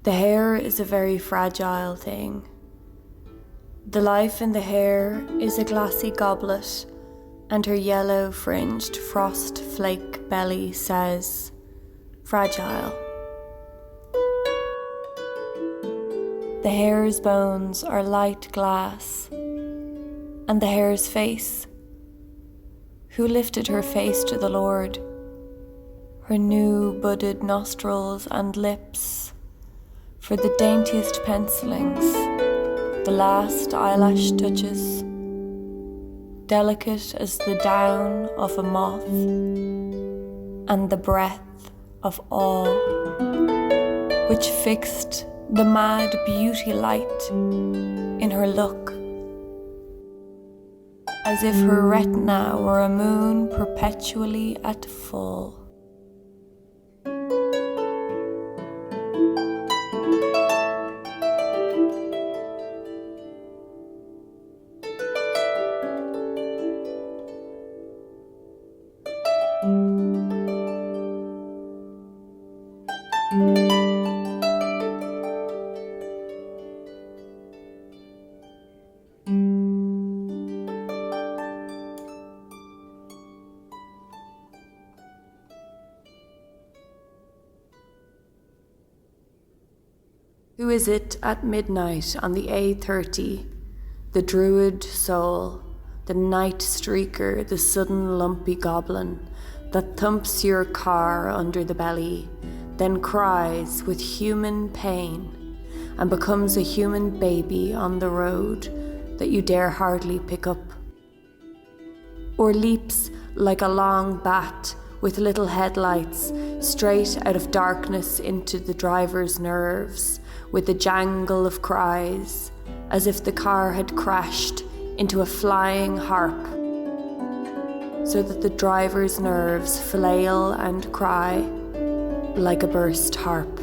The hare is a very fragile thing. The life in the hare is a glassy goblet, and her yellow-fringed frost-flake belly says, fragile. The hare's bones are light glass, and the hare's face. Who lifted her face to the Lord? Her new budded nostrils and lips, for the daintiest pencilings, the last eyelash touches, delicate as the down of a moth, and the breath of awe, which fixed the mad beauty light in her look, as if her retina were a moon perpetually at full. Who is it at midnight on the A30, the druid soul, the night streaker, the sudden lumpy goblin that thumps your car under the belly, then cries with human pain and becomes a human baby on the road that you dare hardly pick up, or leaps like a long bat with little headlights straight out of darkness into the driver's nerves with a jangle of cries, as if the car had crashed into a flying harp, so that the driver's nerves flail and cry like a burst harp.